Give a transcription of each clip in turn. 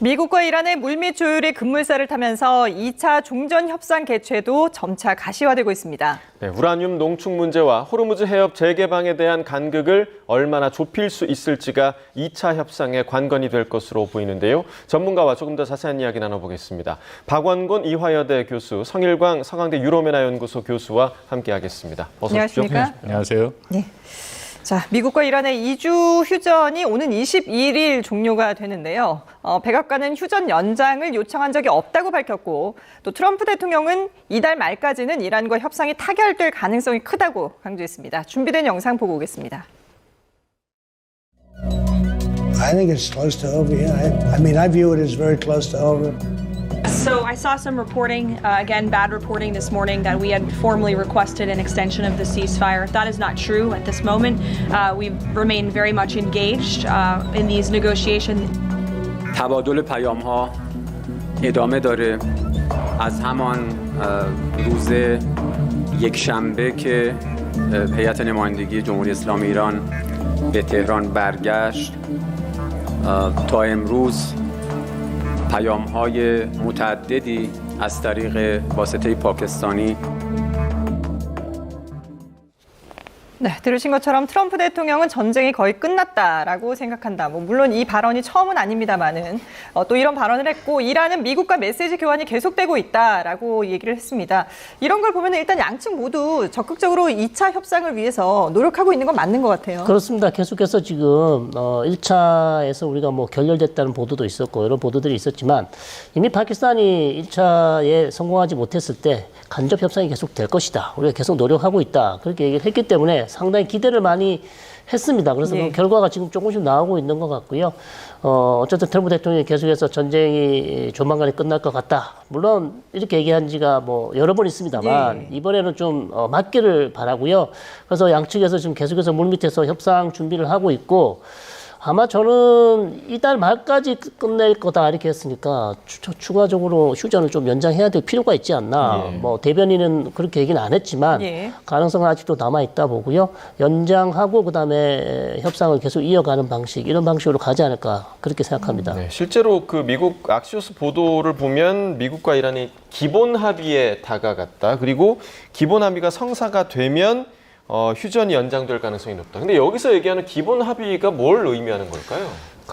미국과 이란의 물밑 조율이 급물살을 타면서 2차 종전 협상 개최도 점차 가시화되고 있습니다. 네, 우라늄 농축 문제와 호르무즈 해협 재개방에 대한 간극을 얼마나 좁힐 수 있을지가 2차 협상의 관건이 될 것으로 보이는데요. 전문가와 조금 더 자세한 이야기 나눠보겠습니다. 박원곤 이화여대 교수, 성일광 서강대 유로메나연구소 교수와 함께하겠습니다. 어서 오십시오. 안녕하십니까? 안녕하세요. 네. 자, 미국과 이란의 2주 휴전이 오는 21일 종료가 되는데요. 백악관은 휴전 연장을 요청한 적이 없다고 밝혔고, 또 트럼프 대통령은 이달 말까지는 이란과 협상이 타결될 가능성이 크다고 강조했습니다. 준비된 영상 보고 오겠습니다. I think it's close to over. Yeah, I mean, I view it as very close to over. So I saw some reporting, again, bad reporting this morning that we had formally requested an extension of the ceasefire. That is not true at this moment. We remain very much engaged in these negotiations. تبادل پیام‌ها ادامه داره. از همان روز یکشنبه که هیئت نمایندگی جمهوری اسلامی ایران به تهران برگشت تا امروز پیام‌های متعددی از طریق واسطه پاکستانی 네, 들으신 것처럼 트럼프 대통령은 전쟁이 거의 끝났다라고 생각한다. 물론 이 발언이 처음은 아닙니다만은 또 이런 발언을 했고, 이란은 미국과 메시지 교환이 계속되고 있다라고 얘기를 했습니다. 이런 걸 보면 일단 양측 모두 적극적으로 2차 협상을 위해서 노력하고 있는 건 맞는 것 같아요. 그렇습니다. 계속해서 지금 1차에서 우리가 결렬됐다는 보도도 있었고 여러 보도들이 있었지만, 이미 파키스탄이 1차에 성공하지 못했을 때 간접 협상이 계속 될 것이다. 우리가 계속 노력하고 있다. 그렇게 얘기를 했기 때문에 상당히 기대를 많이 했습니다. 그래서 그 결과가 지금 조금씩 나오고 있는 것 같고요. 어쨌든 트럼프 대통령이 계속해서 전쟁이 조만간에 끝날 것 같다. 물론 이렇게 얘기한 지가 여러 번 있습니다만, 이번에는 좀 맞기를 바라고요. 그래서 양측에서 지금 계속해서 물밑에서 협상 준비를 하고 있고, 아마 저는 이달 말까지 끝낼 거다 이렇게 했으니까 추가적으로 휴전을 좀 연장해야 될 필요가 있지 않나. 대변인은 그렇게 얘기는 안 했지만 가능성은 아직도 남아있다 보고요. 연장하고 그다음에 협상을 계속 이어가는 방식, 이런 방식으로 가지 않을까 그렇게 생각합니다. 네, 실제로 그 미국 악시오스 보도를 보면 미국과 이란이 기본 합의에 다가갔다. 그리고 기본 합의가 성사가 되면 휴전이 연장될 가능성이 높다. 근데 여기서 얘기하는 기본 합의가 뭘 의미하는 걸까요?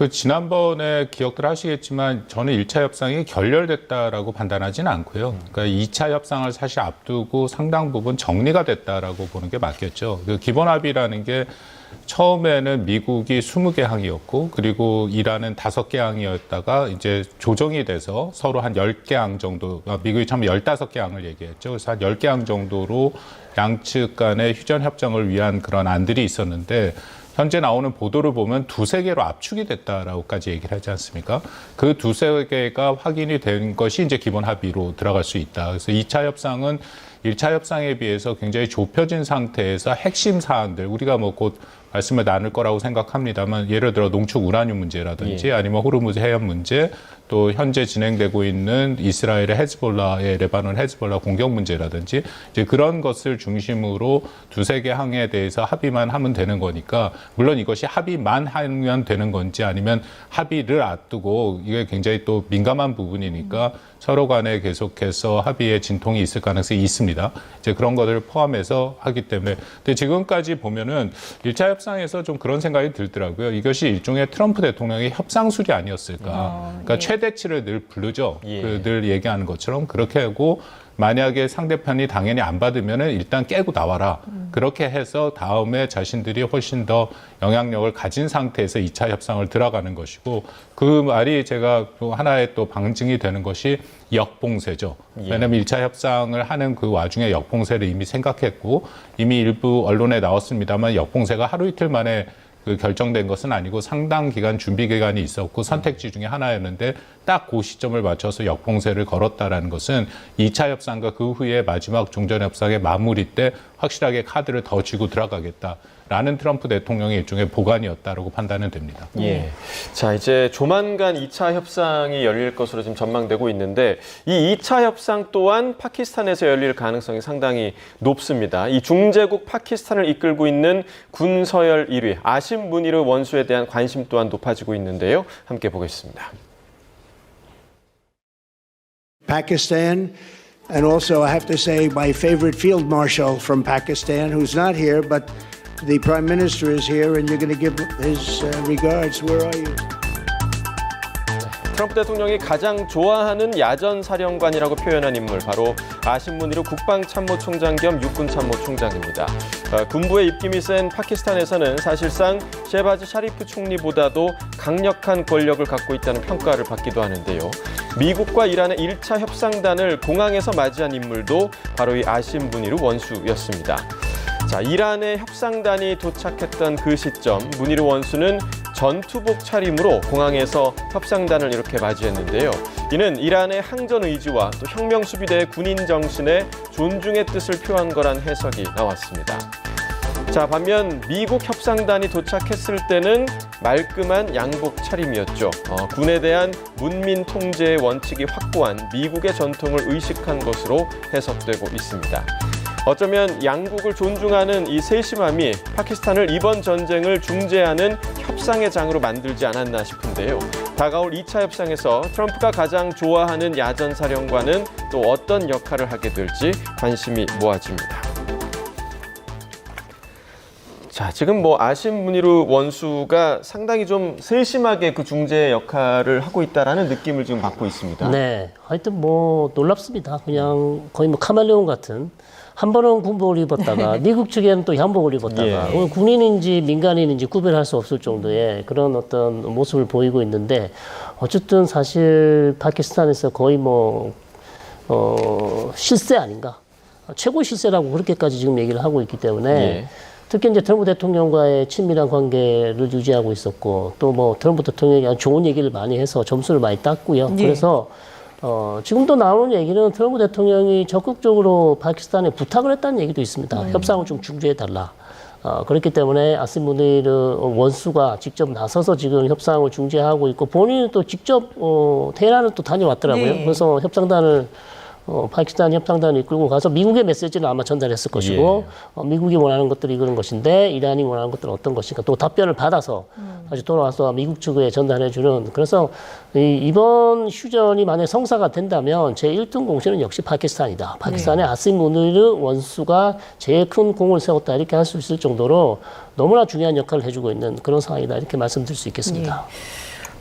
지난번에 기억들 하시겠지만 저는 1차 협상이 결렬됐다라고 판단하지는 않고요. 그러니까 2차 협상을 사실 앞두고 상당 부분 정리가 됐다라고 보는 게 맞겠죠. 그 기본 합의라는 게 처음에는 미국이 20개 항이었고, 그리고 이란은 5개 항이었다가 이제 조정이 돼서 서로 한 10개 항 정도, 미국이 처음에 15개 항을 얘기했죠. 그래서 한 10개 항 정도로 양측 간의 휴전 협정을 위한 그런 안들이 있었는데, 현재 나오는 보도를 보면 2-3개로 압축이 됐다라고까지 얘기를 하지 않습니까? 그 2-3개가 확인이 된 것이 이제 기본 합의로 들어갈 수 있다. 그래서 2차 협상은 1차 협상에 비해서 굉장히 좁혀진 상태에서 핵심 사안들, 우리가 곧 말씀을 나눌 거라고 생각합니다만, 예를 들어 농축 우라늄 문제라든지 아니면 호르무즈 해협 문제, 또 현재 진행되고 있는 이스라엘의 레바논 헤즈볼라 공격 문제라든지 이제 그런 것을 중심으로 2-3개 항에 대해서 합의만 하면 되는 거니까, 물론 이것이 합의만 하면 되는 건지 아니면 합의를 앞두고 이게 굉장히 또 민감한 부분이니까 서로 간에 계속해서 합의에 진통이 있을 가능성이 있습니다. 이제 그런 것들을 포함해서 하기 때문에. 근데 지금까지 보면은 1차 협상에서 좀 그런 생각이 들더라고요. 이것이 일종의 트럼프 대통령의 협상술이 아니었을까. 그러니까 최대치를 늘 부르죠. 늘 얘기하는 것처럼 그렇게 하고, 만약에 상대편이 당연히 안 받으면은 일단 깨고 나와라. 그렇게 해서 다음에 자신들이 훨씬 더 영향력을 가진 상태에서 2차 협상을 들어가는 것이고, 그 말이 제가 또 하나의 또 방증이 되는 것이 역봉쇄죠. 왜냐하면 1차 협상을 하는 그 와중에 역봉쇄를 이미 생각했고, 이미 일부 언론에 나왔습니다만 역봉쇄가 하루 이틀 만에 결정된 것은 아니고 상당 기간 준비 기간이 있었고 선택지 중에 하나였는데, 딱 그 시점을 맞춰서 역봉쇄를 걸었다라는 것은 2차 협상과 그 후에 마지막 종전 협상의 마무리 때 확실하게 카드를 더 쥐고 들어가겠다라는 트럼프 대통령의 일종의 보관이었다라고 판단은 됩니다. 자, 이제 조만간 2차 협상이 열릴 것으로 지금 전망되고 있는데, 이 2차 협상 또한 파키스탄에서 열릴 가능성이 상당히 높습니다. 이 중재국 파키스탄을 이끌고 있는 군서열 1위 아심 무니르 원수에 대한 관심 또한 높아지고 있는데요. 함께 보겠습니다. Pakistan. And also, I have to say, my favorite field marshal from Pakistan, who's not here, but the Prime Minister is here, and you're going to give his regards. Where are you? 트럼프 대통령이 가장 좋아하는 야전 사령관이라고 표현한 인물 바로 아심 무니르 국방참모총장 겸 육군참모총장입니다. 군부의 입김이 센 파키스탄에서는 사실상 셰바즈 샤리프 총리보다도 강력한 권력을 갖고 있다는 평가를 받기도 하는데요. 미국과 이란의 1차 협상단을 공항에서 맞이한 인물도 바로 이 아심 무니르 원수였습니다. 자, 이란의 협상단이 도착했던 그 시점, 무니르 원수는 전투복 차림으로 공항에서 협상단을 이렇게 맞이했는데요. 이는 이란의 항전 의지와 또 혁명 수비대의 군인 정신에 존중의 뜻을 표한 거란 해석이 나왔습니다. 자, 반면 미국 협상단이 도착했을 때는 말끔한 양복 차림이었죠. 군에 대한 문민 통제의 원칙이 확고한 미국의 전통을 의식한 것으로 해석되고 있습니다. 어쩌면 양국을 존중하는 이 세심함이 파키스탄을 이번 전쟁을 중재하는 협상의 장으로 만들지 않았나 싶은데요. 다가올 2차 협상에서 트럼프가 가장 좋아하는 야전 사령관은 또 어떤 역할을 하게 될지 관심이 모아집니다. 자, 지금 아심 무니르 원수가 상당히 좀 세심하게 그 중재 역할을 하고 있다라는 느낌을 지금 받고 있습니다. 네, 하여튼 놀랍습니다. 그냥 거의 카멜레온 같은. 한 번은 군복을 입었다가 미국 측에는 또 양복을 입었다가 군인인지 민간인인지 구별할 수 없을 정도의 그런 어떤 모습을 보이고 있는데 어쨌든 사실 파키스탄에서 거의 실세 아닌가 최고 실세라고 그렇게까지 지금 얘기를 하고 있기 때문에 특히 이제 트럼프 대통령과의 친밀한 관계를 유지하고 있었고 또 트럼프 대통령이 아주 좋은 얘기를 많이 해서 점수를 많이 땄고요. 그래서 지금도 나오는 얘기는 트럼프 대통령이 적극적으로 파키스탄에 부탁을 했다는 얘기도 있습니다. 협상을 좀 중재해달라. 그렇기 때문에 아심 무니르 원수가 직접 나서서 지금 협상을 중재하고 있고 본인은 또 직접 테헤란을 또 다녀왔더라고요. 그래서 협상단을 파키스탄 협상단을 이끌고 가서 미국의 메시지를 아마 전달했을 것이고 미국이 원하는 것들이 이런 것인데 이란이 원하는 것들은 어떤 것인가 또 답변을 받아서 다시 돌아와서 미국 측에 전달해주는 그래서 이번 휴전이 만약 성사가 된다면 제1등 공신은 역시 파키스탄이다. 파키스탄의 아심 무니르 원수가 제일 큰 공을 세웠다 이렇게 할 수 있을 정도로 너무나 중요한 역할을 해주고 있는 그런 상황이다 이렇게 말씀드릴 수 있겠습니다.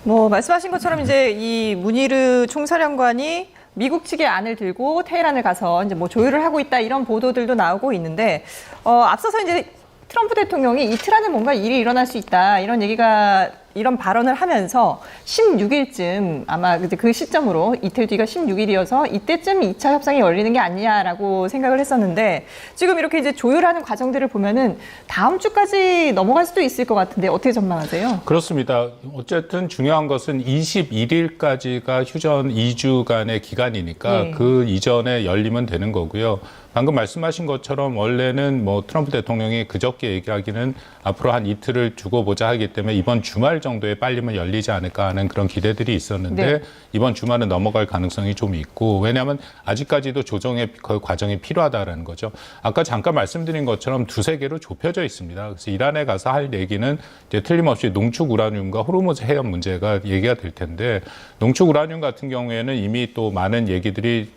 말씀하신 것처럼 이제 이 무니르 총사령관이 미국 측의 안을 들고 테헤란을 가서 이제 조율을 하고 있다 이런 보도들도 나오고 있는데 앞서서 이제 트럼프 대통령이 이틀 안에 뭔가 일이 일어날 수 있다 이런 발언을 하면서 16일쯤 아마 그 시점으로 이틀 뒤가 16일이어서 이때쯤 2차 협상이 열리는 게 아니냐라고 생각을 했었는데 지금 이렇게 이제 조율하는 과정들을 보면은 다음 주까지 넘어갈 수도 있을 것 같은데 어떻게 전망하세요? 그렇습니다. 어쨌든 중요한 것은 21일까지가 휴전 2주간의 기간이니까 그 이전에 열리면 되는 거고요. 방금 말씀하신 것처럼 원래는 트럼프 대통령이 그저께 얘기하기는 앞으로 한 이틀을 두고 보자 하기 때문에 이번 주말 정도에 빨리면 열리지 않을까 하는 그런 기대들이 있었는데 이번 주말은 넘어갈 가능성이 좀 있고 왜냐하면 아직까지도 조정의 그 과정이 필요하다라는 거죠. 아까 잠깐 말씀드린 것처럼 두세 개로 좁혀져 있습니다. 그래서 이란에 가서 할 얘기는 이제 틀림없이 농축 우라늄과 호르무즈 해협 문제가 얘기가 될 텐데 농축 우라늄 같은 경우에는 이미 또 많은 얘기들이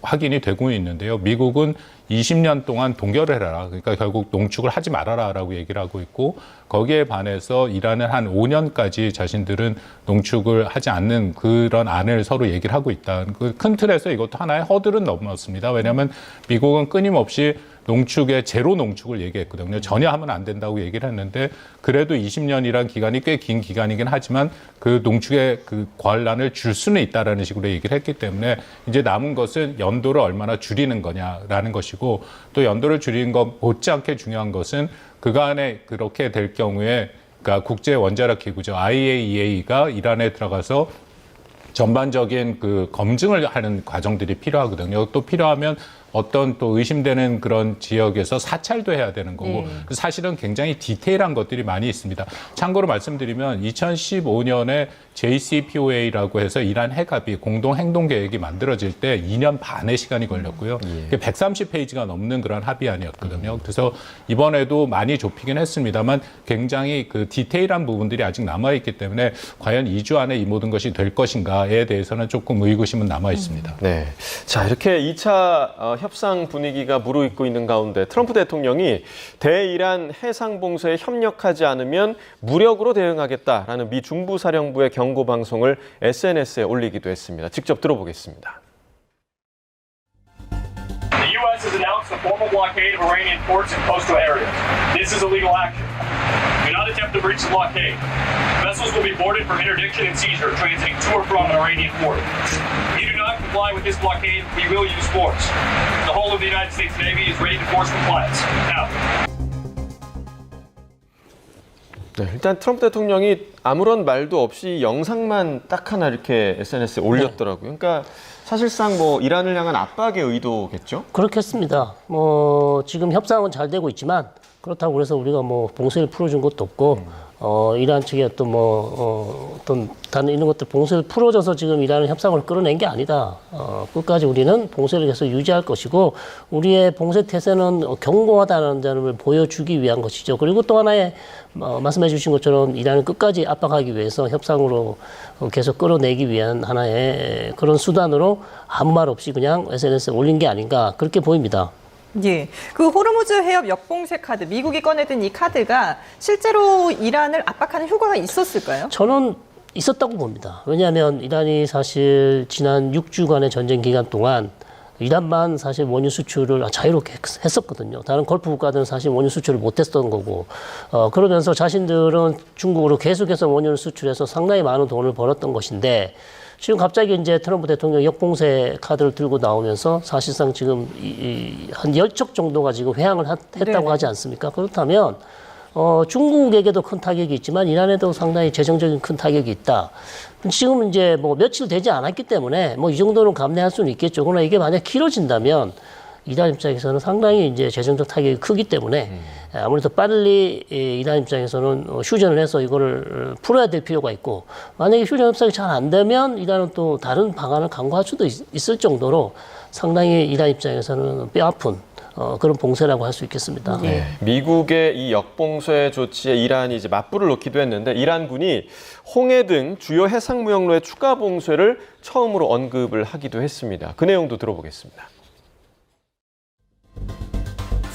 확인이 되고 있는데요. 미국은 20년 동안 동결을 해라. 그러니까 결국 농축을 하지 말아라라고 얘기를 하고 있고 거기에 반해서 이란은 한 5년까지 자신들은 농축을 하지 않는 그런 안을 서로 얘기를 하고 있다. 그 큰 틀에서 이것도 하나의 허들은 넘었습니다. 왜냐하면 미국은 끊임없이 농축의 제로 농축을 얘기했거든요. 전혀 하면 안 된다고 얘기를 했는데 그래도 20년이란 기간이 꽤 긴 기간이긴 하지만 그 농축의 그 관란을 줄 수는 있다라는 식으로 얘기를 했기 때문에 이제 남은 것은 연도를 얼마나 줄이는 거냐라는 것이고 또 연도를 줄이는 것 못지않게 중요한 것은 그간에 그렇게 될 경우에 그러니까 국제 원자력 기구죠. IAEA가 이란에 들어가서 전반적인 그 검증을 하는 과정들이 필요하거든요. 또 필요하면 어떤 또 의심되는 그런 지역에서 사찰도 해야 되는 거고 사실은 굉장히 디테일한 것들이 많이 있습니다. 참고로 말씀드리면 2015년에 JCPOA라고 해서 이란 해갑이 공동 행동 계획이 만들어질 때 2년 반의 시간이 걸렸고요. 130페이지가 넘는 그런 합의안이었거든요. 그래서 이번에도 많이 좁히긴 했습니다만 굉장히 그 디테일한 부분들이 아직 남아 있기 때문에 과연 2주 안에 이 모든 것이 될 것인가에 대해서는 조금 의구심은 남아 있습니다. 네. 자, 이렇게 2차 협상 분위기가 무르익고 있는 가운데 트럼프 대통령이 대이란 해상 봉쇄에 협력하지 않으면 무력으로 대응하겠다라는 미 중부사령부의 경고 방송을 SNS에 올리기도 했습니다. 직접 들어보겠습니다. The U.S. has announced a formal blockade of Iranian ports and coastal areas. This is illegal action. Do not attempt to breach the blockade. Vessels will be boarded for interdiction and seizure transiting to or from an Iranian port. If you do not comply with this blockade, we will use force. The whole of the United States Navy is ready to force compliance. Now. 네, 일단 트럼프 대통령이 아무런 말도 없이 영상만 딱 하나 이렇게 SNS에 올렸더라고요. 그러니까 사실상 뭐 이란을 향한 압박의 의도겠죠? 그렇겠습니다. 지금 협상은 잘 되고 있지만 그렇다고 그래서 우리가 뭐 봉쇄를 풀어준 것도 없고 이란 측의 어떤 다른 이런 것들 봉쇄를 풀어줘서 지금 이란은 협상을 끌어낸 게 아니다. 끝까지 우리는 봉쇄를 계속 유지할 것이고 우리의 봉쇄 태세는 견고하다는 점을 보여주기 위한 것이죠. 그리고 또 하나의 말씀해 주신 것처럼 이란을 끝까지 압박하기 위해서 협상으로 계속 끌어내기 위한 하나의 그런 수단으로 아무 말 없이 그냥 SNS에 올린 게 아닌가 그렇게 보입니다. 예, 그 호르무즈 해협 역봉쇄 카드, 미국이 꺼내든 이 카드가 실제로 이란을 압박하는 효과가 있었을까요? 저는 있었다고 봅니다. 왜냐하면 이란이 사실 지난 6주간의 전쟁 기간 동안 이란만 사실 원유 수출을 자유롭게 했었거든요. 다른 걸프 국가들은 사실 원유 수출을 못했던 거고, 그러면서 자신들은 중국으로 계속해서 원유를 수출해서 상당히 많은 돈을 벌었던 것인데, 지금 갑자기 이제 트럼프 대통령 역봉쇄 카드를 들고 나오면서 사실상 지금 한 10척 정도가 지금 회항을 했다고 하지 않습니까? 그렇다면, 중국에게도 큰 타격이 있지만 이란에도 상당히 재정적인 큰 타격이 있다. 지금 이제 뭐 며칠 되지 않았기 때문에 뭐 이 정도는 감내할 수는 있겠죠. 그러나 이게 만약 길어진다면 이란 입장에서는 상당히 이제 재정적 타격이 크기 때문에 아무래도 빨리 이란 입장에서는 휴전을 해서 이거를 풀어야 될 필요가 있고 만약에 휴전 협상이 잘 안 되면 이란은 또 다른 방안을 강구할 수도 있을 정도로 상당히 이란 입장에서는 뼈아픈 그런 봉쇄라고 할 수 있겠습니다. 네, 미국의 이 역봉쇄 조치에 이란이 이제 맞불을 놓기도 했는데 이란군이 홍해 등 주요 해상 무역로의 추가 봉쇄를 처음으로 언급을 하기도 했습니다. 그 내용도 들어보겠습니다.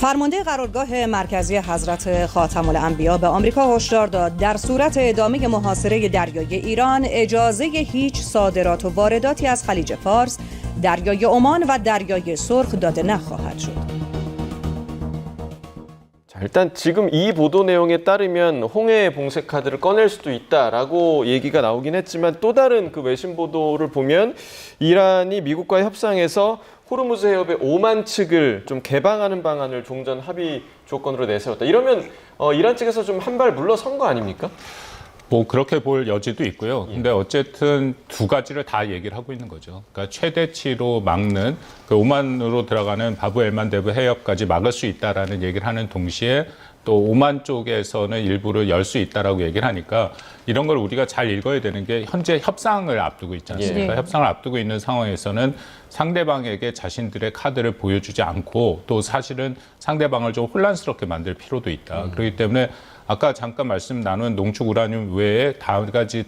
فرمانده قرارگاه مرکزی حضرت خاتم الانبیا به آمریکا هشدار داد در صورت ادامه محاصره دریای ایران اجازه هیچ صادرات و وارداتی از خلیج فارس، دریای عمان و دریای سرخ داده نخواهد شد. 자, 일단 지금 이 보도 내용에 따르면 홍해 봉쇄 카드를 꺼낼 수도 있다라고 얘기가 나오긴 했지만 또 다른 그 외신 보도를 보면 이란이 미국과의 협상에서 호르무즈 해협의 오만 측을 좀 개방하는 방안을 종전 합의 조건으로 내세웠다. 이러면 이란 측에서 좀 한 발 물러선 거 아닙니까? 뭐 그렇게 볼 여지도 있고요. 근데 어쨌든 두 가지를 다 얘기를 하고 있는 거죠. 그러니까 최대치로 막는 그 오만으로 들어가는 바브 엘만데브 해협까지 막을 수 있다라는 얘기를 하는 동시에 또 오만 쪽에서는 일부를 열 수 있다라고 얘기를 하니까 이런 걸 우리가 잘 읽어야 되는 게 현재 협상을 앞두고 있지 않습니까? 협상을 앞두고 있는 상황에서는 상대방에게 자신들의 카드를 보여주지 않고 또 사실은 상대방을 좀 혼란스럽게 만들 필요도 있다. 그렇기 때문에 아까 잠깐 말씀 나눈 농축 우라늄 외에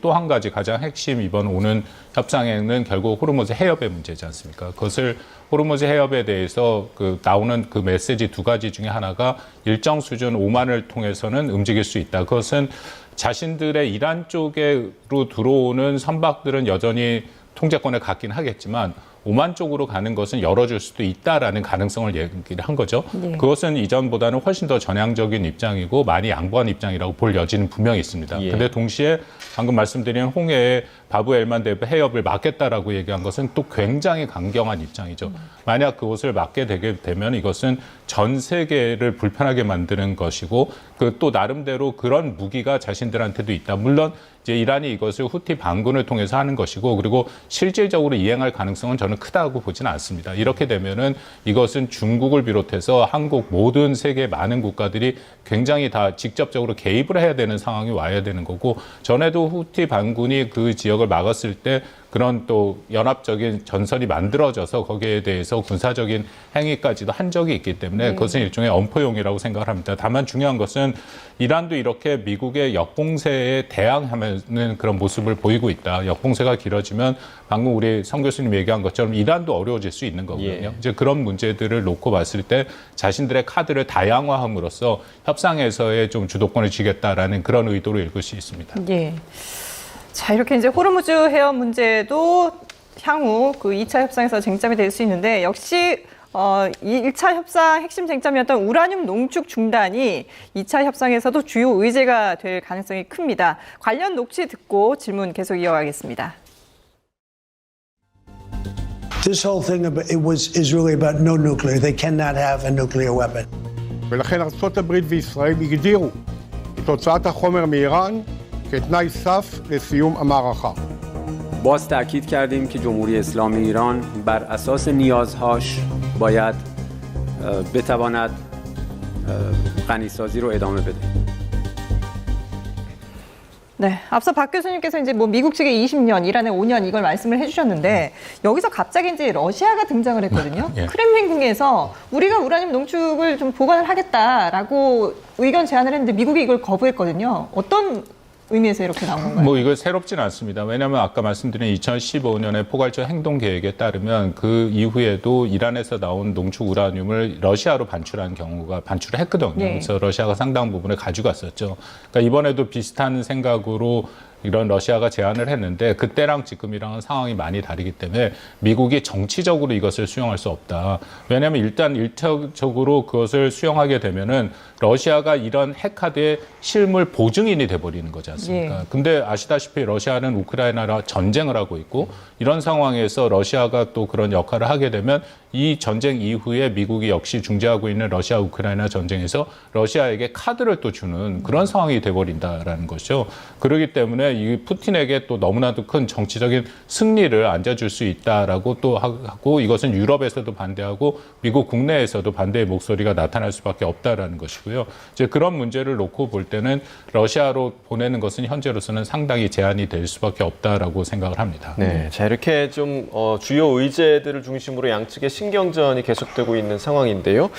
또 한 가지 가장 핵심 이번 오는 협상에는 결국 호르무즈 해협의 문제지 않습니까? 그것을 호르무즈 해협에 대해서 나오는 그 메시지 두 가지 중에 하나가 일정 수준 오만을 통해서는 움직일 수 있다. 그것은 자신들의 이란 쪽으로 들어오는 선박들은 여전히 통제권을 갖긴 하겠지만 오만 쪽으로 가는 것은 열어줄 수도 있다라는 가능성을 얘기를 한 거죠. 네. 그것은 이전보다는 훨씬 더 전향적인 입장이고 많이 양보한 입장이라고 볼 여지는 분명히 있습니다. 그런데 동시에 방금 말씀드린 홍해의 바브 엘만데브 해협을 막겠다라고 얘기한 것은 또 굉장히 강경한 입장이죠. 만약 그것을 막게 되게 되면 이것은 전 세계를 불편하게 만드는 것이고 또 나름대로 그런 무기가 자신들한테도 있다. 물론 이제 이란이 이것을 후티 반군을 통해서 하는 것이고 그리고 실질적으로 이행할 가능성은 저는 저는 크다고 보지는 않습니다. 이렇게 되면은 이것은 중국을 비롯해서 한국 모든 세계 많은 국가들이 굉장히 다 직접적으로 개입을 해야 되는 상황이 와야 되는 거고, 전에도 후티 반군이 그 지역을 막았을 때 그런 또 연합적인 전선이 만들어져서 거기에 대해서 군사적인 행위까지도 한 적이 있기 때문에 그것은 일종의 엄포용이라고 생각을 합니다. 다만 중요한 것은 이란도 이렇게 미국의 역공세에 대항하는 그런 모습을 보이고 있다. 역공세가 길어지면 방금 우리 성 교수님 얘기한 것처럼 이란도 어려워질 수 있는 거거든요. 이제 그런 문제들을 놓고 봤을 때 자신들의 카드를 다양화함으로써 협상에서의 좀 주도권을 쥐겠다라는 그런 의도로 읽을 수 있습니다. 예. 자, 이렇게 이제 호르무즈 해협 문제도 향후 그 2차 협상에서 쟁점이 될 수 있는데, 역시 이 1차 협상 핵심 쟁점이었던 우라늄 농축 중단이 2차 협상에서도 주요 의제가 될 가능성이 큽니다. 관련 녹취 듣고 질문 계속 이어가겠습니다. This whole thing is really about no nuclear. They cannot have a nuclear weapon. ולכן ארצות הברית וישראל הגדירו את הוצאת החומר מאיראן כתנאי סף לסיום המערכה. باز تأکید کردیم که جمهوری اسلامی ایران بر اساس نیازهاش باید بتواند غنیسازی رو ادامه بده. 네, 앞서 박 교수님께서 이제 뭐 미국 측에 20년, 이란에 5년 이걸 말씀을 해주셨는데, 여기서 갑자기 이제 러시아가 등장을 했거든요. 예. 크렘린궁에서 우리가 우라늄 농축을 좀 보관을 하겠다라고 의견 제안을 했는데 미국이 이걸 거부했거든요. 어떤 의미에서 이렇게 나온 건가요? 뭐 이거 새롭진 않습니다. 왜냐하면 아까 말씀드린 2015년에 포괄적 행동 계획에 따르면 그 이후에도 이란에서 나온 농축 우라늄을 러시아로 반출한 경우가 반출을 했거든요. 네. 그래서 러시아가 상당 부분을 가져갔었죠. 그러니까 이번에도 비슷한 생각으로 이런 러시아가 제안을 했는데, 그때랑 지금이랑은 상황이 많이 다르기 때문에 미국이 정치적으로 이것을 수용할 수 없다. 왜냐하면 일단 일차적으로 그것을 수용하게 되면은 러시아가 이런 핵카드의 실물 보증인이 돼버리는 거지 않습니까? 예. 근데 아시다시피 러시아는 우크라이나랑 전쟁을 하고 있고, 이런 상황에서 러시아가 또 그런 역할을 하게 되면 이 전쟁 이후에 미국이 역시 중재하고 있는 러시아 우크라이나 전쟁에서 러시아에게 카드를 또 주는 그런 상황이 돼버린다라는 것이죠. 그렇기 때문에 이 푸틴에게 또 너무나도 큰 정치적인 승리를 안겨줄 수 있다라고 또 하고, 이것은 유럽에서도 반대하고 미국 국내에서도 반대의 목소리가 나타날 수밖에 없다라는 것이고요. 이제 그런 문제를 놓고 볼 때는 러시아로 보내는 것은 현재로서는 상당히 제한이 될 수밖에 없다라고 생각을 합니다. 네, 자 이렇게 좀 주요 의제들을 중심으로 양측의 신경전이 계속되고 있는 상황인데요.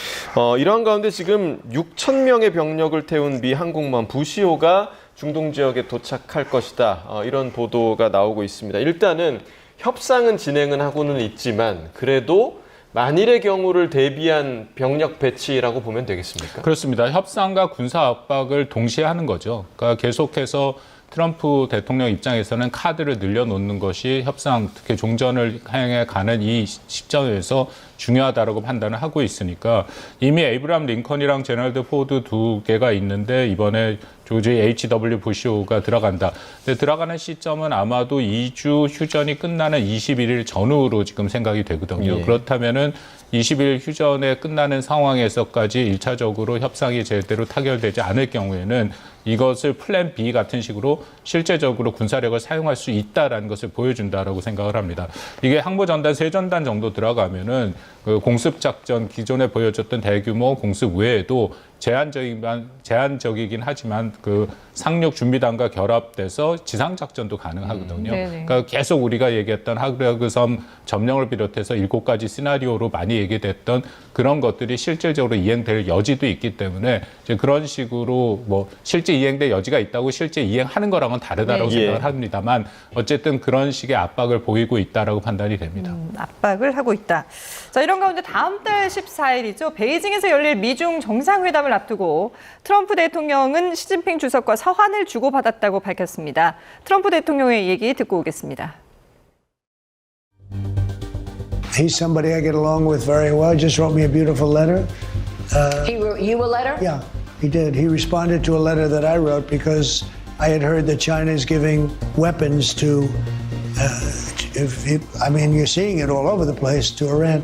이러한 가운데 지금 6천 명의 병력을 태운 미 항공모함 부시오가 중동 지역에 도착할 것이다. 이런 보도가 나오고 있습니다. 일단은 협상은 진행은 하고는 있지만 그래도 만일의 경우를 대비한 병력 배치라고 보면 되겠습니까? 그렇습니다. 협상과 군사 압박을 동시에 하는 거죠. 그러니까 계속해서 트럼프 대통령 입장에서는 카드를 늘려놓는 것이 협상, 특히 종전을 향해 가는 이 시점에서 중요하다라고 판단을 하고 있으니까, 이미 에이브람 링컨이랑 제너럴드 포드 두 개가 있는데 이번에 조지 H.W. 부시오가 들어간다. 근데 들어가는 시점은 아마도 2주 휴전이 끝나는 21일 전후로 지금 생각이 되거든요. 예. 그렇다면은 20일 휴전에 끝나는 상황에서까지 1차적으로 협상이 제대로 타결되지 않을 경우에는 이것을 플랜 B 같은 식으로 실제적으로 군사력을 사용할 수 있다라는 것을 보여준다라고 생각을 합니다. 이게 항모전단, 세전단 정도 들어가면은 그 공습작전, 기존에 보여줬던 대규모 공습 외에도 제한적이긴 하지만 그 상륙 준비단과 결합돼서 지상작전도 가능하거든요. 그러니까 계속 우리가 얘기했던 하그섬 점령을 비롯해서 7가지 시나리오로 많이 얘기됐던 그런 것들이 실질적으로 이행될 여지도 있기 때문에 이제 그런 식으로 뭐 실제 이행될 여지가 있다고 실제 이행하는 거랑은 다르다라고 네. 생각을 합니다만, 어쨌든 그런 식의 압박을 보이고 있다라고 판단이 됩니다. 압박을 하고 있다. 자, 이런 가운데 다음 달 14일이죠. 베이징에서 열릴 미중 정상회담을 앞두고 트럼프 대통령은 시진핑 주석과 서한을 주고받았다고 밝혔습니다. 트럼프 대통령의 얘기 듣고 오겠습니다. He's somebody I get along with very well. He just wrote me a beautiful letter. He wrote you a letter? Yeah, he did. He responded to a letter that I wrote because I had heard that China is giving weapons to, I mean, you're seeing it all over the place, to Iran,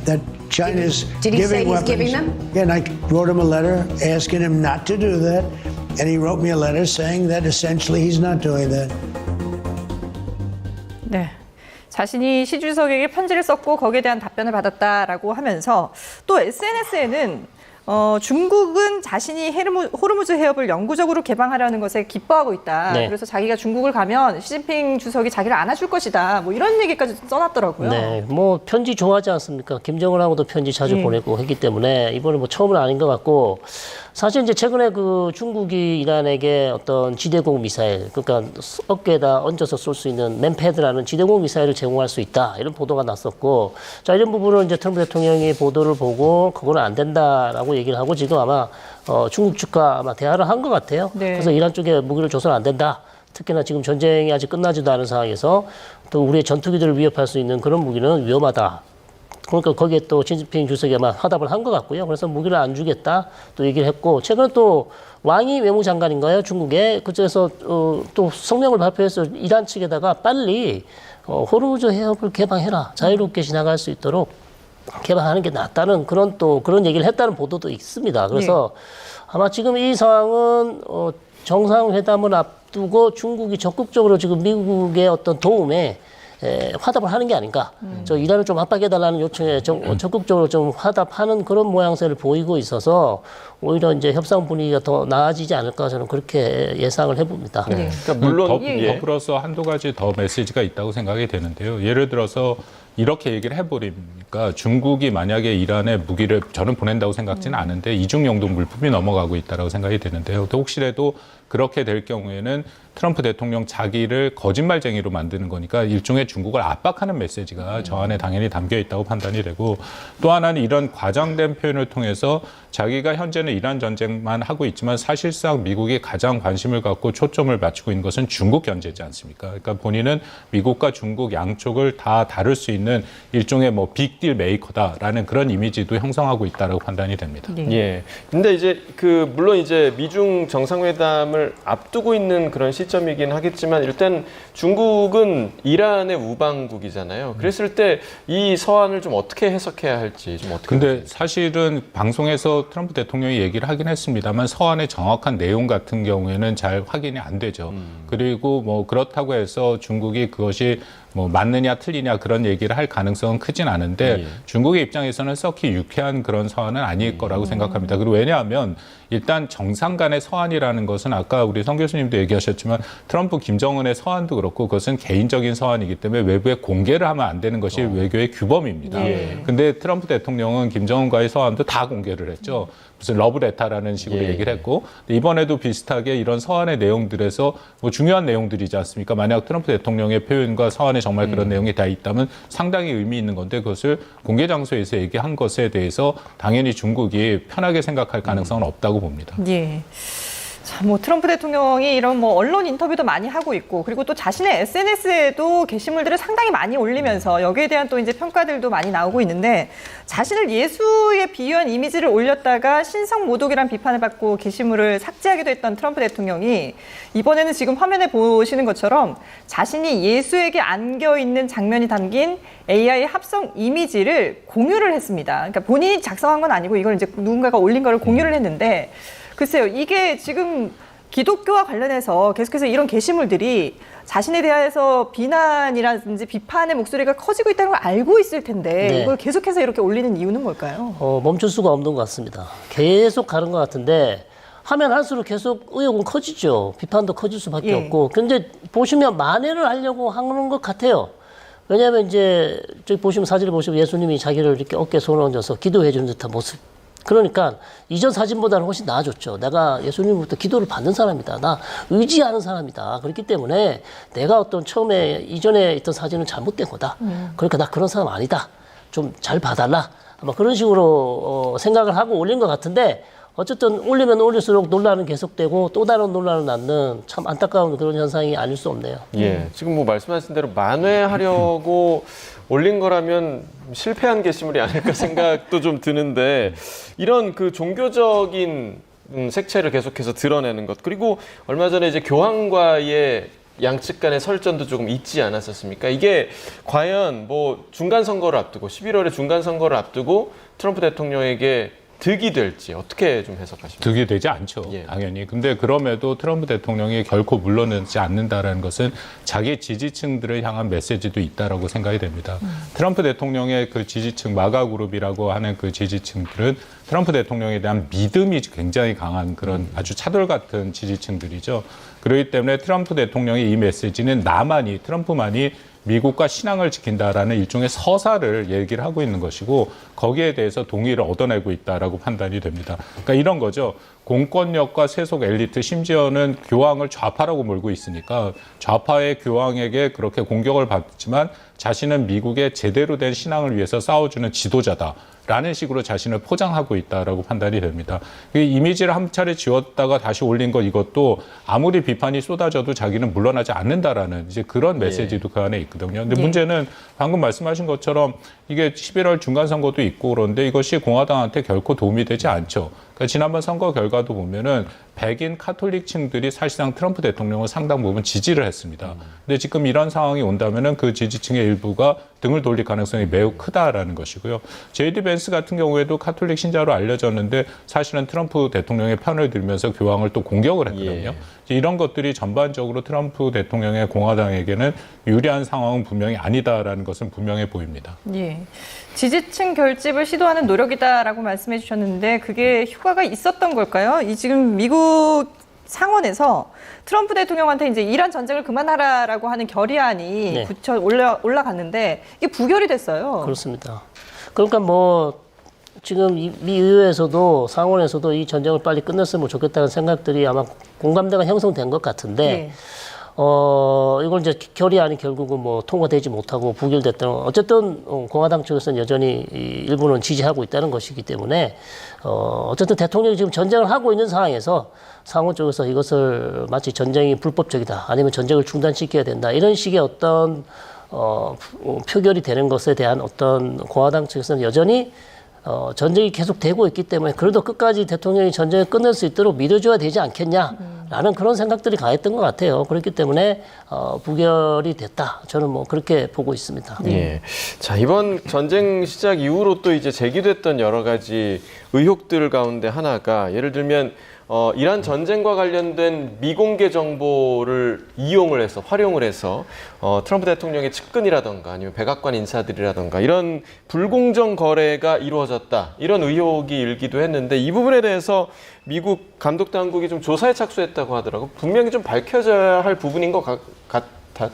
that China is Did he giving say he's weapons. giving them? Yeah, and I wrote him a letter asking him not to do that. And he wrote me a letter saying that essentially he's not doing that. 네. 자신이 시 주석에게 편지를 썼고 거기에 대한 답변을 받았다라고 하면서 또 SNS에는 중국은 자신이 호르무즈 해협을 영구적으로 개방하려는 것에 기뻐하고 있다. 네. 그래서 자기가 중국을 가면 시진핑 주석이 자기를 안아줄 것이다. 뭐 이런 얘기까지 써놨더라고요. 네, 뭐 편지 좋아하지 않습니까? 김정은하고도 편지 자주 보내고 했기 때문에 이번에 뭐 처음은 아닌 것 같고 사실 이제 최근에 그 중국이 이란에게 어떤 지대공 미사일, 그러니까 어깨에다 얹어서 쏠 수 있는 맨패드라는 지대공 미사일을 제공할 수 있다 이런 보도가 났었고, 자 이런 부분을 이제 트럼프 대통령이 보도를 보고 그거는 안 된다라고 얘기를 하고 지금 아마 중국 측과 아마 대화를 한 것 같아요. 네. 그래서 이란 쪽에 무기를 줘서는 안 된다. 특히나 지금 전쟁이 아직 끝나지도 않은 상황에서 또 우리의 전투기들을 위협할 수 있는 그런 무기는 위험하다. 그러니까 거기에 또 시진핑 주석이 아마 화답을 한 것 같고요. 그래서 무기를 안 주겠다 또 얘기를 했고, 최근에 또 왕이 외무장관인가요? 중국에 그쪽에서 또 성명을 발표해서 이란 측에다가 빨리 호르무즈 해협을 개방해라. 자유롭게 지나갈 수 있도록 개방하는 게 낫다는 그런 얘기를 했다는 보도도 있습니다. 그래서 아마 지금 이 상황은 정상회담을 앞두고 중국이 적극적으로 지금 미국의 어떤 도움에 화답을 하는 게 아닌가. 저 이란을 좀 압박해달라는 요청에 적극적으로 좀 화답하는 그런 모양새를 보이고 있어서 오히려 이제 협상 분위기가 더 나아지지 않을까 저는 그렇게 예상을 해봅니다. 네. 그러니까 물론 더불어서 한두 가지 더 메시지가 있다고 생각이 되는데요. 예를 들어서 이렇게 얘기를 해버리니까 중국이 만약에 이란에 무기를 저는 보낸다고 생각지는 않은데 이중용도 물품이 넘어가고 있다고 생각이 되는데요. 혹시라도 그렇게 될 경우에는 트럼프 대통령 자기를 거짓말쟁이로 만드는 거니까 일종의 중국을 압박하는 메시지가 저 안에 당연히 담겨 있다고 판단이 되고, 또 하나는 이런 과장된 표현을 통해서 자기가 현재는 이란 전쟁만 하고 있지만 사실상 미국이 가장 관심을 갖고 초점을 맞추고 있는 것은 중국 견제지 않습니까? 그러니까 본인은 미국과 중국 양쪽을 다 다룰 수 있는 일종의 뭐 빅딜 메이커다라는 그런 이미지도 형성하고 있다라고 판단이 됩니다. 예. 근데 이제 물론 이제 미중 정상회담을 앞두고 있는 그런 시점이긴 하겠지만 일단 중국은 이란의 우방국이잖아요. 그랬을 때 이 서한을 좀 어떻게 해석해야 할지 좀 어떻게. 근데 사실은 방송에서 트럼프 대통령이 얘기를 하긴 했습니다만 서한의 정확한 내용 같은 경우에는 잘 확인이 안 되죠. 그리고 뭐 그렇다고 해서 중국이 그것이 뭐 맞느냐 틀리냐 그런 얘기를 할 가능성은 크진 않은데 중국의 입장에서는 썩히 유쾌한 그런 서한은 아닐 거라고 생각합니다. 그리고 왜냐하면 일단 정상 간의 서한이라는 것은 아까 우리 성 교수님도 얘기하셨지만 트럼프 김정은의 서한도 그렇고 그것은 개인적인 서한이기 때문에 외부에 공개를 하면 안 되는 것이 외교의 규범입니다. 근데 트럼프 대통령은 김정은과의 서한도 다 공개를 했죠. 무슨 러브레타라는 식으로 얘기를 했고, 이번에도 비슷하게 이런 서한의 내용들에서 뭐 중요한 내용들이지 않습니까? 만약 트럼프 대통령의 표현과 서한에 정말 그런 내용이 다 있다면 상당히 의미 있는 건데 그것을 공개 장소에서 얘기한 것에 대해서 당연히 중국이 편하게 생각할 가능성은 없다고 봅니다. 예. 자, 뭐 트럼프 대통령이 이런 뭐 언론 인터뷰도 많이 하고 있고, 그리고 또 자신의 SNS에도 게시물들을 상당히 많이 올리면서 여기에 대한 또 이제 평가들도 많이 나오고 있는데, 자신을 예수에 비유한 이미지를 올렸다가 신성 모독이란 비판을 받고 게시물을 삭제하기도 했던 트럼프 대통령이 이번에는 지금 화면에 보시는 것처럼 자신이 예수에게 안겨 있는 장면이 담긴 AI 합성 이미지를 공유를 했습니다. 그러니까 본인이 작성한 건 아니고 이걸 이제 누군가가 올린 거를 공유를 했는데, 글쎄요, 이게 지금 기독교와 관련해서 계속해서 이런 게시물들이 자신에 대해서 비난이라든지 비판의 목소리가 커지고 있다는 걸 알고 있을 텐데 이걸 계속해서 이렇게 올리는 이유는 뭘까요? 멈출 수가 없는 것 같습니다. 계속 가는 것 같은데 하면 할수록 계속 의혹은 커지죠. 비판도 커질 수밖에 없고. 근데 보시면 만회를 하려고 하는 것 같아요. 왜냐하면 이제 저기 보시면 사진을 보시면 예수님이 자기를 이렇게 어깨에 손을 얹어서 기도해 주는 듯한 모습. 그러니까 이전 사진보다는 훨씬 나아졌죠. 내가 예수님으로부터 기도를 받는 사람이다. 나 의지하는 사람이다. 그렇기 때문에 내가 어떤 처음에 이전에 있던 사진은 잘못된 거다. 그러니까 나 그런 사람 아니다. 좀 잘 봐달라. 아마 그런 식으로 생각을 하고 올린 것 같은데, 어쨌든 올리면 올릴수록 논란은 계속되고 또 다른 논란을 낳는 참 안타까운 그런 현상이 아닐 수 없네요. 예, 지금 뭐 말씀하신 대로 만회하려고 올린 거라면 실패한 게시물이 아닐까 생각도 좀 드는데, 이런 그 종교적인 색채를 계속해서 드러내는 것, 그리고 얼마 전에 이제 교황과의 양측 간의 설전도 조금 있지 않았었습니까? 이게 과연 뭐 중간 선거를 앞두고 11월에 중간 선거를 앞두고 트럼프 대통령에게 득이 될지 어떻게 좀 해석하십니까? 득이 되지 않죠. 예. 당연히. 근데 그럼에도 트럼프 대통령이 결코 물러나지 않는다라는 것은 자기 지지층들을 향한 메시지도 있다라고 생각이 됩니다. 트럼프 대통령의 그 지지층 마가 그룹이라고 하는 그 지지층들은 트럼프 대통령에 대한 믿음이 굉장히 강한 그런 아주 차돌 같은 지지층들이죠. 그렇기 때문에 트럼프 대통령의 이 메시지는 트럼프만이 미국과 신앙을 지킨다라는 일종의 서사를 얘기를 하고 있는 것이고 거기에 대해서 동의를 얻어내고 있다라고 판단이 됩니다. 그러니까 이런 거죠. 공권력과 세속 엘리트 심지어는 교황을 좌파라고 몰고 있으니까 좌파의 교황에게 그렇게 공격을 받지만 자신은 미국의 제대로 된 신앙을 위해서 싸워주는 지도자다라는 식으로 자신을 포장하고 있다라고 판단이 됩니다. 그 이미지를 한 차례 지웠다가 다시 올린 것 이것도 아무리 비판이 쏟아져도 자기는 물러나지 않는다라는 이제 그런 메시지도 그 안에 있거든요. 근데 문제는 방금 말씀하신 것처럼 이게 11월 중간 선거도 있고 그런데 이것이 공화당한테 결코 도움이 되지 않죠. 그러니까 지난번 선거 결과도 보면은 백인 카톨릭층들이 사실상 트럼프 대통령을 상당 부분 지지를 했습니다. 근데 지금 이런 상황이 온다면은 그 지지층의 일부가 등을 돌릴 가능성이 매우 크다라는 것이고요. 제이디 벤스 같은 경우에도 카톨릭 신자로 알려졌는데 사실은 트럼프 대통령의 편을 들면서 교황을 또 공격을 했거든요. 이런 것들이 전반적으로 트럼프 대통령의 공화당에게는 유리한 상황은 분명히 아니다라는 것은 분명해 보입니다. 예. 지지층 결집을 시도하는 노력이다라고 말씀해 주셨는데 그게 효과가 있었던 걸까요? 이 지금 미국 상원에서 트럼프 대통령한테 이제 이란 전쟁을 그만하라라고 하는 결의안이 올라갔는데 이게 부결이 됐어요. 그렇습니다. 그러니까 뭐 지금 미 의회에서도 상원에서도 이 전쟁을 빨리 끝냈으면 좋겠다는 생각들이 아마 공감대가 형성된 것 같은데 이걸 이제 결의안이 결국은 뭐 통과되지 못하고 부결됐다는 어쨌든 공화당 쪽에서는 여전히 일부는 지지하고 있다는 것이기 때문에 어쨌든 대통령이 지금 전쟁을 하고 있는 상황에서 상원 쪽에서 이것을 마치 전쟁이 불법적이다 아니면 전쟁을 중단시켜야 된다 이런 식의 어떤 표결이 되는 것에 대한 어떤 공화당 측에서는 여전히 전쟁이 계속되고 있기 때문에 그래도 끝까지 대통령이 전쟁을 끝낼 수 있도록 믿어줘야 되지 않겠냐라는 그런 생각들이 강했던 것 같아요. 그렇기 때문에 부결이 됐다. 저는 뭐 그렇게 보고 있습니다. 예. 자, 이번 전쟁 시작 이후로 또 이제 제기됐던 여러 가지 의혹들 가운데 하나가 예를 들면 이란 전쟁과 관련된 미공개 정보를 활용을 해서 트럼프 대통령의 측근이라던가 아니면 백악관 인사들이라던가 이런 불공정 거래가 이루어졌다. 이런 의혹이 일기도 했는데 이 부분에 대해서 미국 감독 당국이 좀 조사에 착수했다고 하더라고요. 분명히 좀 밝혀져야 할 부분인 것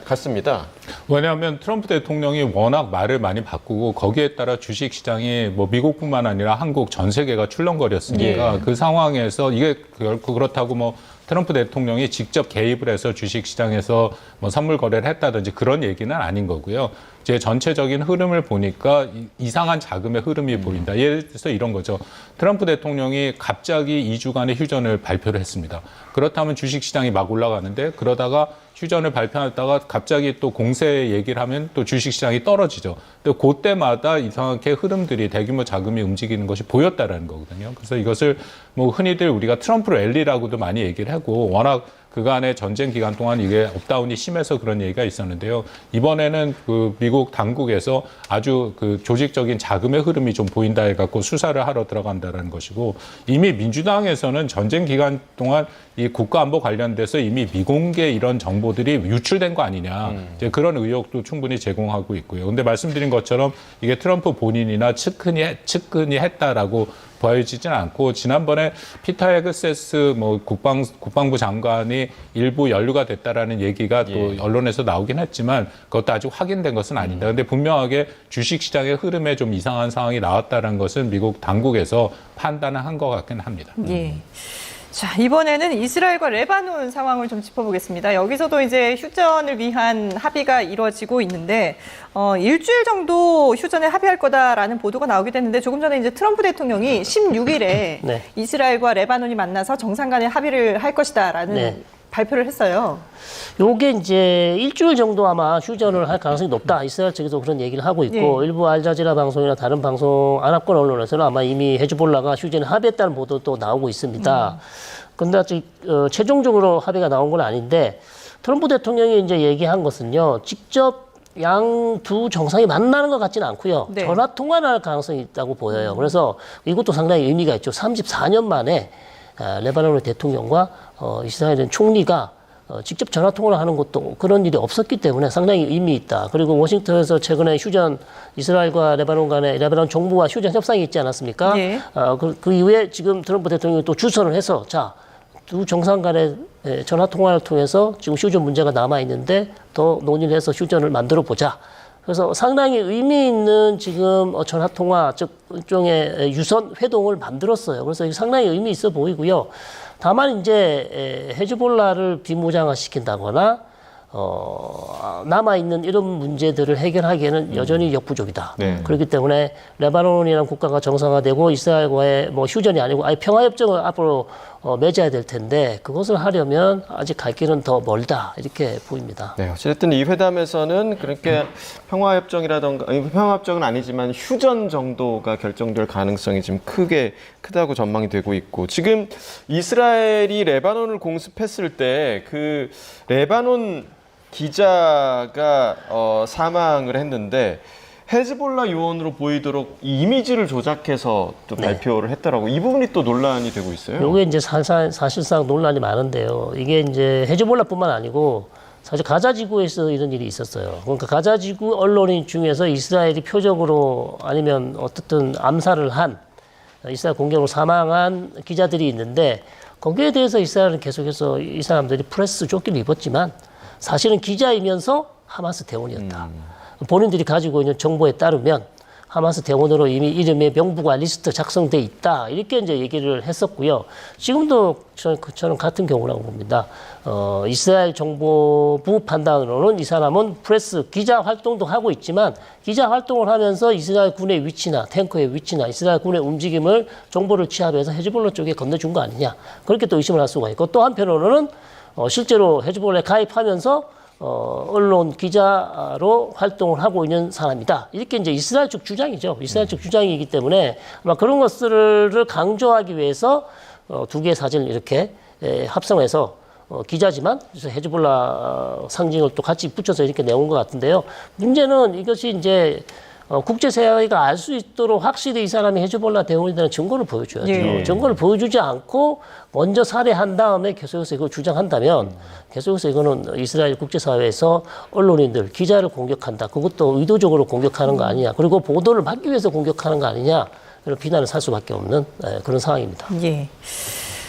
같습니다. 왜냐하면 트럼프 대통령이 워낙 말을 많이 바꾸고 거기에 따라 주식 시장이 뭐 미국뿐만 아니라 한국 전 세계가 출렁거렸으니까 그 상황에서 이게 결코 그렇다고 뭐 트럼프 대통령이 직접 개입을 해서 주식 시장에서 뭐 선물 거래를 했다든지 그런 얘기는 아닌 거고요. 이제 전체적인 흐름을 보니까 이상한 자금의 흐름이 보인다. 예를 들어서 이런 거죠. 트럼프 대통령이 갑자기 2주간의 휴전을 발표를 했습니다. 그렇다면 주식 시장이 막 올라가는데 그러다가 휴전을 발표하다가 갑자기 또 공세 얘기를 하면 또 주식시장이 떨어지죠. 근데 그때마다 이상하게 흐름들이 대규모 자금이 움직이는 것이 보였다라는 거거든요. 그래서 이것을 뭐 흔히들 우리가 트럼프 랠리라고도 많이 얘기를 하고 워낙 그간의 전쟁 기간 동안 이게 업다운이 심해서 그런 얘기가 있었는데요. 이번에는 그 미국 당국에서 아주 그 조직적인 자금의 흐름이 좀 보인다 해갖고 수사를 하러 들어간다라는 것이고 이미 민주당에서는 전쟁 기간 동안 이 국가안보 관련돼서 이미 미공개 이런 정보들이 유출된 거 아니냐 이제 그런 의혹도 충분히 제공하고 있고요. 근데 말씀드린 것처럼 이게 트럼프 본인이나 측근이 했다라고 보여지지는 않고 지난번에 피터 헤그세스 뭐 국방부 장관이 일부 연루가 됐다라는 얘기가 또 언론에서 나오긴 했지만 그것도 아직 확인된 것은 아니다. 근데 분명하게 주식시장의 흐름에 좀 이상한 상황이 나왔다는 것은 미국 당국에서 판단을 한 것 같긴 합니다. 예. 자, 이번에는 이스라엘과 레바논 상황을 좀 짚어보겠습니다. 여기서도 이제 휴전을 위한 합의가 이루어지고 있는데, 일주일 정도 휴전에 합의할 거다라는 보도가 나오기도 했는데, 조금 전에 이제 트럼프 대통령이 16일에 이스라엘과 레바논이 만나서 정상 간의 합의를 할 것이다라는 발표를 했어요. 요게 이제 일주일 정도 아마 휴전을 할 가능성이 높다. 이스라엘 측에서 그런 얘기를 하고 있고 일부 알자지라 방송이나 다른 방송 아랍권 언론에서는 아마 이미 헤즈볼라가 휴전에 합의했다는 보도도 나오고 있습니다. 근데 아직 최종적으로 합의가 나온 건 아닌데 트럼프 대통령이 이제 얘기한 것은요. 직접 양 두 정상이 만나는 것 같지는 않고요. 네. 전화 통화를 할 가능성이 있다고 보여요. 그래서 이것도 상당히 의미가 있죠. 34년 만에 레바논의 대통령과 이스라엘의 총리가 직접 전화 통화를 하는 것도 그런 일이 없었기 때문에 상당히 의미 있다. 그리고 워싱턴에서 최근에 휴전 이스라엘과 레바논 간에 레바논 정부와 휴전 협상이 있지 않았습니까? 예. 그 이후에 지금 트럼프 대통령이 또 주선을 해서 자, 두 정상 간의 전화 통화를 통해서 지금 휴전 문제가 남아 있는데 더 논의를 해서 휴전을 만들어 보자. 그래서 상당히 의미 있는 지금 전화 통화 즉 일종의 유선 회동을 만들었어요. 그래서 상당히 의미 있어 보이고요. 다만 이제 헤즈볼라를 비무장화시킨다거나 남아 있는 이런 문제들을 해결하기에는 여전히 역부족이다. 네. 그렇기 때문에 레바논이라는 국가가 정상화되고 이스라엘과의 뭐 휴전이 아니고 아예 평화협정을 앞으로 맺어야 될 텐데 그것을 하려면 아직 갈 길은 더 멀다 이렇게 보입니다. 네, 어쨌든 이 회담에서는 그렇게 평화협정이라던가 평화협정은 아니지만 휴전 정도가 결정될 가능성이 지금 크다고 전망이 되고 있고 지금 이스라엘이 레바논을 공습했을 때 그 레바논 기자가 사망을 했는데 헤즈볼라 요원으로 보이도록 이 이미지를 조작해서 또 발표를 했더라고. 이 부분이 또 논란이 되고 있어요. 이게 이제 사실상 논란이 많은데요. 이게 이제 헤즈볼라뿐만 아니고 사실 가자 지구에서 이런 일이 있었어요. 그러니까 가자 지구 언론인 중에서 이스라엘이 표적으로 아니면 어떻든 암살을 한 이스라엘 공격으로 사망한 기자들이 있는데 거기에 대해서 이스라엘은 계속해서 이 사람들이 프레스 쫓기를 입었지만 사실은 기자이면서 하마스 대원이었다. 본인들이 가지고 있는 정보에 따르면 하마스 대원으로 이미 이름의 명부가 리스트 작성돼 있다. 이렇게 이제 얘기를 했었고요. 지금도 저는 같은 경우라고 봅니다. 이스라엘 정보부 판단으로는 이 사람은 프레스 기자 활동도 하고 있지만 기자 활동을 하면서 이스라엘 군의 위치나 탱커의 위치나 이스라엘 군의 움직임을 정보를 취합해서 헤즈볼라 쪽에 건네준 거 아니냐. 그렇게 또 의심을 할 수가 있고 또 한편으로는 실제로 헤즈볼라에 가입하면서 언론 기자로 활동을 하고 있는 사람이다. 이렇게 이제 이스라엘 측 주장이죠. 이스라엘 측 주장이기 때문에 아마 그런 것들을 강조하기 위해서 두 개의 사진을 이렇게 합성해서 기자지만 헤즈볼라 상징을 또 같이 붙여서 이렇게 내온 것 같은데요. 문제는 이것이 이제 국제사회가 알 수 있도록 확실히 이 사람이 헤즈볼라 대원이라는 증거를 보여줘야죠. 예. 증거를 보여주지 않고 먼저 살해한 다음에 계속해서 이걸 주장한다면 계속해서 이거는 이스라엘 국제사회에서 언론인들, 기자를 공격한다. 그것도 의도적으로 공격하는 거 아니냐. 그리고 보도를 받기 위해서 공격하는 거 아니냐. 이런 비난을 살 수밖에 없는 그런 상황입니다. 예.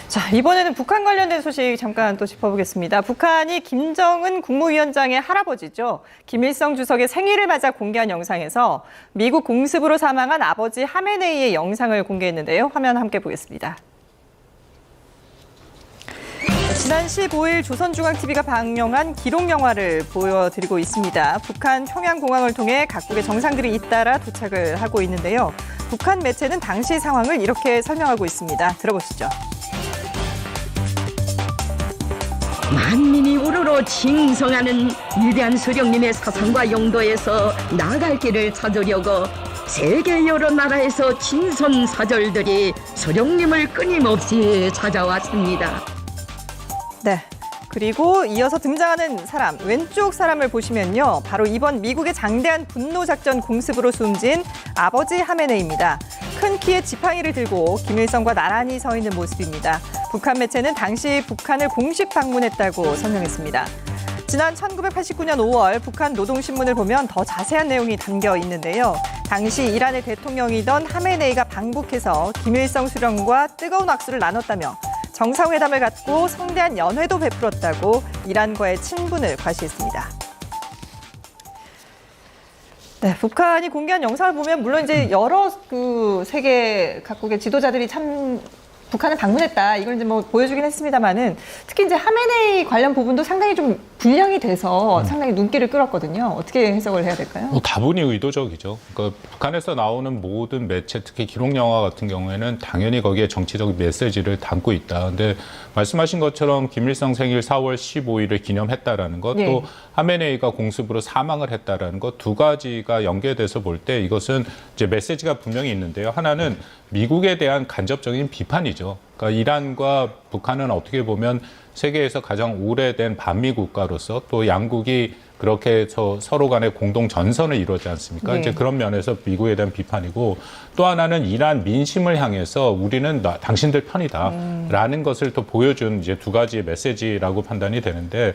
자, 이번에는 북한 관련된 소식 잠깐 또 짚어보겠습니다. 북한이 김정은 국무위원장의 할아버지죠. 김일성 주석의 생일을 맞아 공개한 영상에서 미국 공습으로 사망한 아버지 하메네이의 영상을 공개했는데요. 화면 함께 보겠습니다. 지난 15일 조선중앙TV가 방영한 기록영화를 보여드리고 있습니다. 북한 평양공항을 통해 각국의 정상들이 잇따라 도착을 하고 있는데요. 북한 매체는 당시 상황을 이렇게 설명하고 있습니다. 들어보시죠. 만민이 우르르 징성하는 위대한 수령님의 사상과 용도에서 나아갈 길을 찾으려고 세계 여러 나라에서 친선사절들이 수령님을 끊임없이 찾아왔습니다. 네. 그리고 이어서 등장하는 사람, 왼쪽 사람을 보시면요. 바로 이번 미국의 장대한 분노작전 공습으로 숨진 아버지 하메네이입니다. 큰 키에 지팡이를 들고 김일성과 나란히 서 있는 모습입니다. 북한 매체는 당시 북한을 공식 방문했다고 설명했습니다. 지난 1989년 5월 북한 노동신문을 보면 더 자세한 내용이 담겨 있는데요. 당시 이란의 대통령이던 하메네이가 방북해서 김일성 수령과 뜨거운 악수를 나눴다며 정상회담을 갖고 성대한 연회도 베풀었다고 이란과의 친분을 과시했습니다. 네, 북한이 공개한 영상을 보면 물론 이제 여러 세계 각국의 지도자들이 참 북한을 방문했다. 이걸 이제 뭐 보여주긴 했습니다만은 특히 이제 하메네이 관련 부분도 상당히 좀 분량이 돼서 상당히 눈길을 끌었거든요. 어떻게 해석을 해야 될까요? 다분히 의도적이죠. 그러니까 북한에서 나오는 모든 매체, 특히 기록 영화 같은 경우에는 당연히 거기에 정치적 메시지를 담고 있다. 근데 말씀하신 것처럼 김일성 생일 4월 15일을 기념했다라는 것, 또 하메네이가 공습으로 사망을 했다라는 것 두 가지가 연계돼서 볼 때 이것은 이제 메시지가 분명히 있는데요. 하나는 미국에 대한 간접적인 비판이죠. 그러니까 이란과 북한은 어떻게 보면 세계에서 가장 오래된 반미 국가로서 또 양국이 그렇게 해서 서로 간에 공동 전선을 이루지 않습니까? 네. 이제 그런 면에서 미국에 대한 비판이고 또 하나는 이란 민심을 향해서 우리는 당신들 편이다라는 것을 또 보여준 이제 두 가지의 메시지라고 판단이 되는데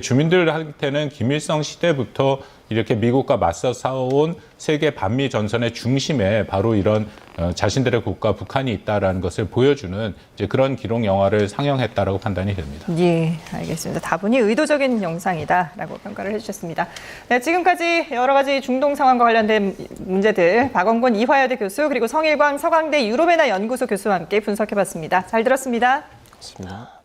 주민들한테는 김일성 시대부터 이렇게 미국과 맞서 싸워온 세계 반미 전선의 중심에 바로 이런 자신들의 국가 북한이 있다라는 것을 보여주는 이제 그런 기록 영화를 상영했다라고 판단이 됩니다. 예, 알겠습니다. 다분히 의도적인 영상이다라고 평가를 해주셨습니다. 네, 지금까지 여러 가지 중동 상황과 관련된 문제들 박원권 이화여대 교수 그리고 성일광 서강대 유럽연화 연구소 교수와 함께 분석해봤습니다. 잘 들었습니다. 그렇습니다.